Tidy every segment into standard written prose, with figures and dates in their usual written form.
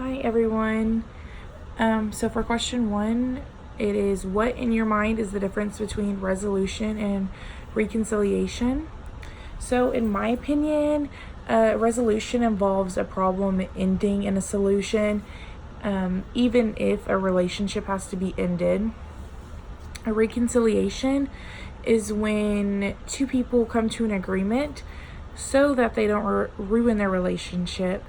Hi everyone. So for question 1, it is, what in your mind is the difference between resolution and reconciliation? So in my opinion, resolution involves a problem ending in a solution, even if a relationship has to be ended. A reconciliation is when two people come to an agreement so that they don't ruin their relationship.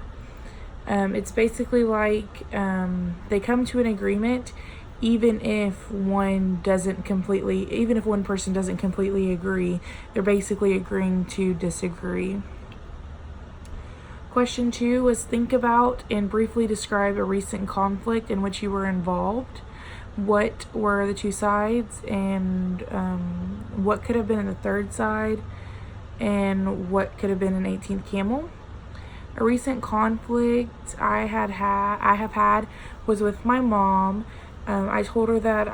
It's basically like they come to an agreement even if one person doesn't completely agree. They're basically agreeing to disagree. Question 2 was, think about and briefly describe a recent conflict in which you were involved. What were the two sides, and what could have been the third side, and what could have been an 18th camel. A recent conflict I have had was with my mom. I told her that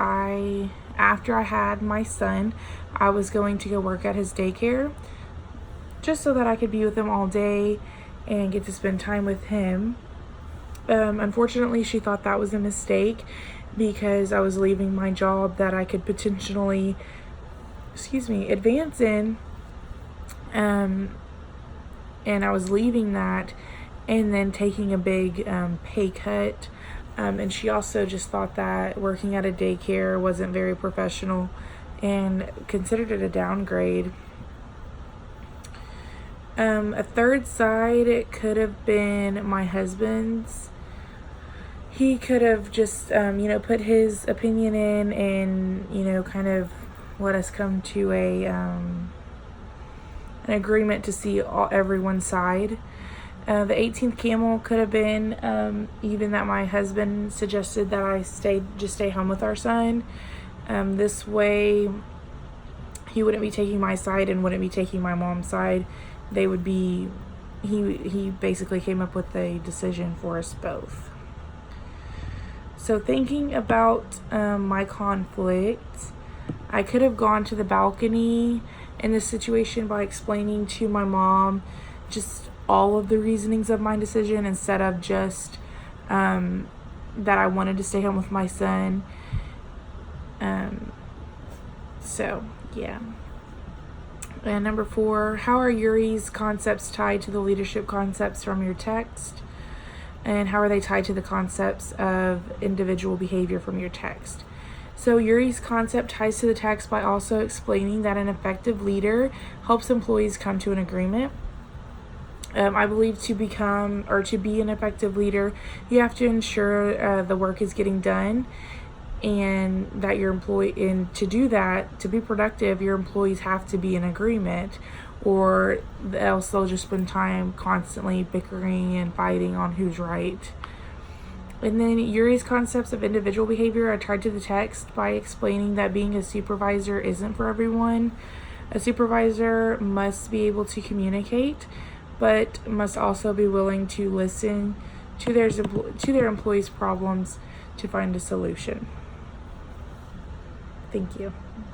after I had my son, I was going to go work at his daycare just so that I could be with him all day and get to spend time with him. Unfortunately, she thought that was a mistake because I was leaving my job that I could potentially, advance in. And I was leaving that and then taking a big pay cut. And she also just thought that working at a daycare wasn't very professional and considered it a downgrade. A third side, it could have been my husband's. He could have just, put his opinion in and, kind of let us come to an agreement to see everyone's side. The 18th camel could have been even that my husband suggested that I stay home with our son. This way he wouldn't be taking my side and wouldn't be taking my mom's side. He basically came up with a decision for us both. So thinking about my conflict, I could have gone to the balcony in this situation by explaining to my mom just all of the reasonings of my decision instead of just that I wanted to stay home with my son. And number 4, how are Yuri's concepts tied to the leadership concepts from your text? And how are they tied to the concepts of individual behavior from your text? So Yuri's concept ties to the text by also explaining that an effective leader helps employees come to an agreement. I believe to be an effective leader, you have to ensure the work is getting done, and that to do that, to be productive, your employees have to be in agreement, or else they'll just spend time constantly bickering and fighting on who's right. And then Yuri's concepts of individual behavior are tied to the text by explaining that being a supervisor isn't for everyone. A supervisor must be able to communicate, but must also be willing to listen to their employees' problems to find a solution. Thank you.